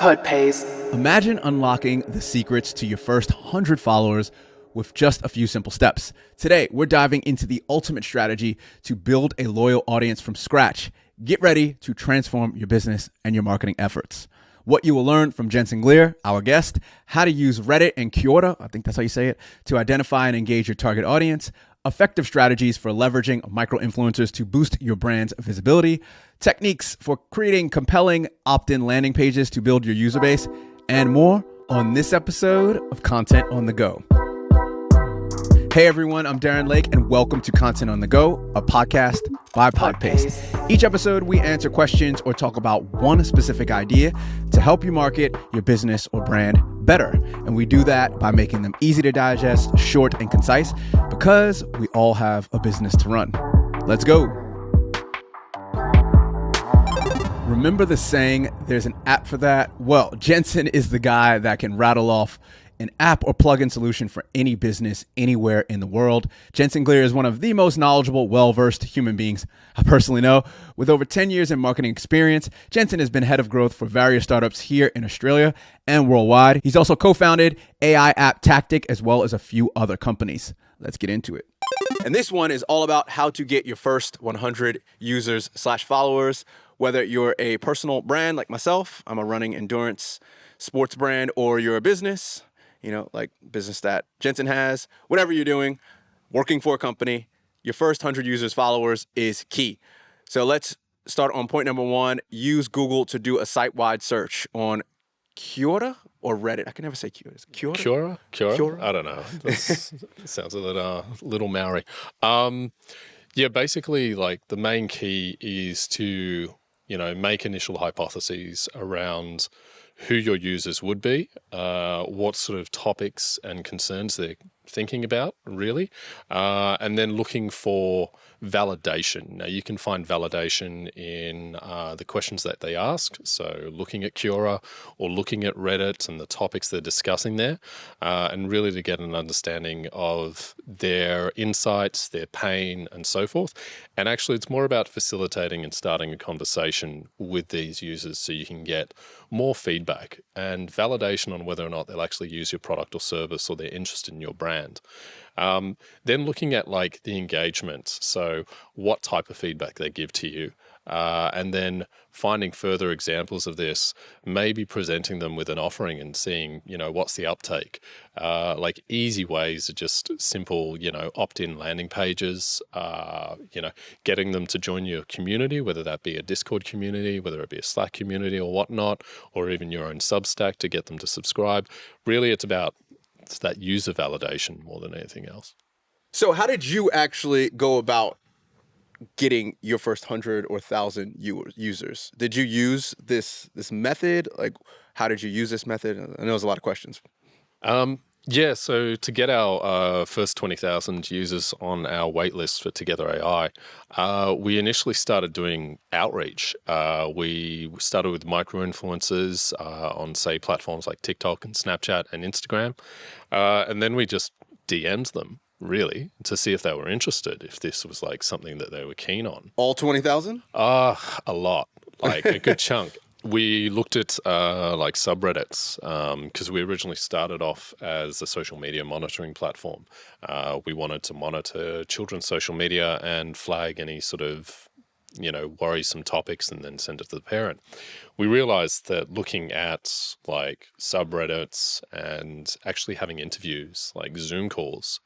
Third pays. Imagine unlocking the secrets to your first 100 followers with just a few simple steps. Today, we're diving into the ultimate strategy to build a loyal audience from scratch. Get ready to transform your business and your marketing efforts. What you will learn from Genson Glier, our guest, how to use Reddit and Quora, I think that's how you say it, to identify and engage your target audience, effective strategies for leveraging micro-influencers to boost your brand's visibility, techniques for creating compelling opt-in landing pages to build your user base, and more on this episode of Content on the Go. Hey everyone, I'm Darren Lake and welcome to Content on the Go, a podcast by Podpaste. Each episode we answer questions or talk about one specific idea to help you market your business or brand better. And we do that by making them easy to digest, short and concise, because we all have a business to run. Let's go. Remember the saying, there's an app for that? Well, Genson is the guy that can rattle off an app or plugin solution for any business anywhere in the world. Genson Glier is one of the most knowledgeable, well-versed human beings I personally know. With over 10 years in marketing experience, Genson has been head of growth for various startups here in Australia and worldwide. He's also co-founded AI app Tactiq, as well as a few other companies. Let's get into it. And this one is all about how to get your first 100 users/followers, whether you're a personal brand like myself, I'm a running endurance sports brand, or you're a business, like business that Genson has, whatever you're doing, working for a company, your first 100 users, followers is key. So let's start on point number one. Use Google to do a site-wide search on Quora or Reddit. I can never say Quora. Is it Quora? Quora? I don't know. That sounds a little Maori. Basically, like the main key is to, make initial hypotheses around who your users would be, what sort of topics and concerns they're thinking about, really, and then looking for validation. Now, you can find validation in the questions that they ask, so looking at Quora or looking at Reddit and the topics they're discussing there, and really to get an understanding of their insights, their pain, and so forth. And actually, it's more about facilitating and starting a conversation with these users so you can get more feedback and validation on whether or not they'll actually use your product or service or they're interested in your brand. Then looking at like the engagement, so what type of feedback they give to you, and then finding further examples of this, maybe presenting them with an offering and seeing, what's the uptake. Like easy ways are just simple, opt-in landing pages, getting them to join your community, whether that be a Discord community, whether it be a Slack community or whatnot, or even your own Substack to get them to subscribe. Really, it's that user validation more than anything else. So how did you actually go about getting your first 100 or 1,000 users? Did you use this method? Like, how did you use this method? I know there's a lot of questions. So to get our first 20,000 users on our waitlist for Together AI, we initially started doing outreach. We started with micro-influencers on, say, platforms like TikTok and Snapchat and Instagram. And then we just DM'd them, really, to see if they were interested, if this was like something that they were keen on. All 20,000? A lot, like a good chunk. We looked at like subreddits because we originally started off as a social media monitoring platform. We wanted to monitor children's social media and flag any sort of, worrisome topics and then send it to the parent. We realized that looking at like subreddits and actually having interviews, like Zoom calls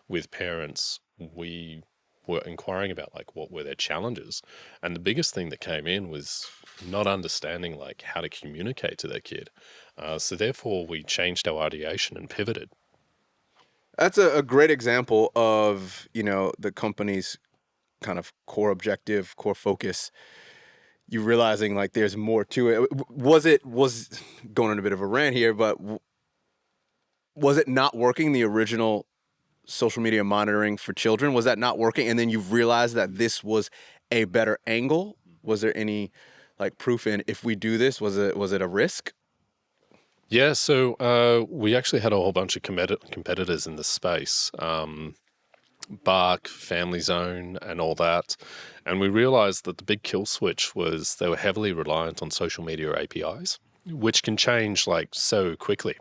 with parents, we were inquiring about like what were their challenges. And the biggest thing that came in was not understanding like how to communicate to their kid. So therefore we changed our ideation and pivoted. That's a great example of, the company's kind of core objective, core focus. You realizing like there's more to it. Was going on a bit of a rant here, but was it not working, the original social media monitoring for children? Was that not working? And then you realized that this was a better angle? Was there any like proof in, if we do this, was it a risk? Yeah, so we actually had a whole bunch of competitors in the space. Bark, Family Zone, and all that. And we realized that the big kill switch was they were heavily reliant on social media APIs. which can change like so quickly.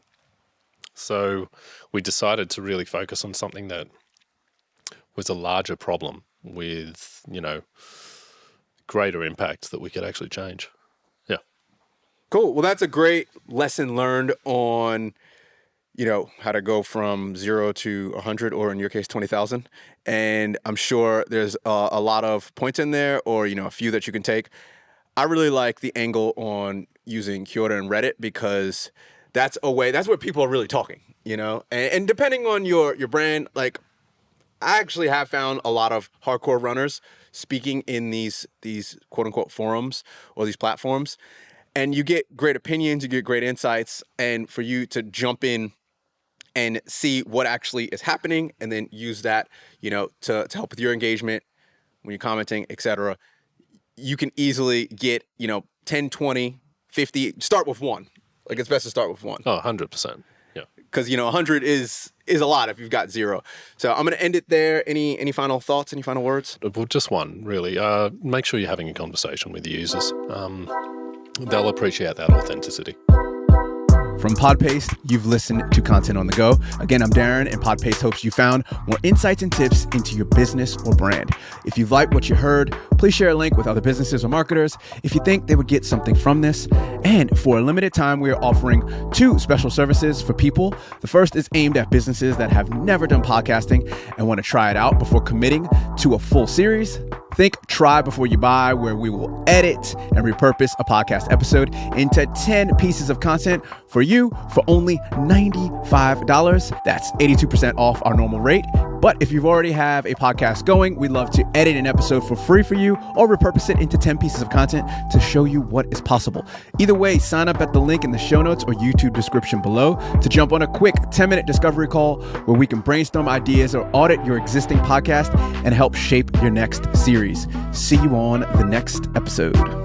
So we decided to really focus on something that was a larger problem with, greater impact that we could actually change. Yeah. Cool. Well, that's a great lesson learned on, how to go from 0 to 100, or in your case, 20,000. And I'm sure there's a lot of points in there, or, a few that you can take. I really like the angle on using Quora and Reddit, because that's where people are really talking, and depending on your brand, like, I actually have found a lot of hardcore runners speaking in these quote unquote forums or these platforms, and you get great opinions, you get great insights, and for you to jump in and see what actually is happening, and then use that, to help with your engagement when you're commenting, etc. You can easily get, 10, 20, 50, start with one. Like, it's best to start with one. Oh, 100%. Yeah. Because, 100 is a lot if you've got 0. So I'm going to end it there. Any final thoughts, any final words? Well, just one, really. Make sure you're having a conversation with the users. They'll appreciate that authenticity. From Podpaste, you've listened to Content on the Go. Again, I'm Darren, and Podpaste hopes you found more insights and tips into your business or brand. If you've liked what you heard, please share a link with other businesses or marketers if you think they would get something from this. And for a limited time, we are offering 2 special services for people. The first is aimed at businesses that have never done podcasting and want to try it out before committing to a full series. Think Try Before You Buy, where we will edit and repurpose a podcast episode into 10 pieces of content for you for only $95. That's 82% off our normal rate. But if you already have a podcast going, we'd love to edit an episode for free for you, or repurpose it into 10 pieces of content to show you what is possible. Either way, sign up at the link in the show notes or YouTube description below to jump on a quick 10-minute discovery call where we can brainstorm ideas or audit your existing podcast and help shape your next series. See you on the next episode.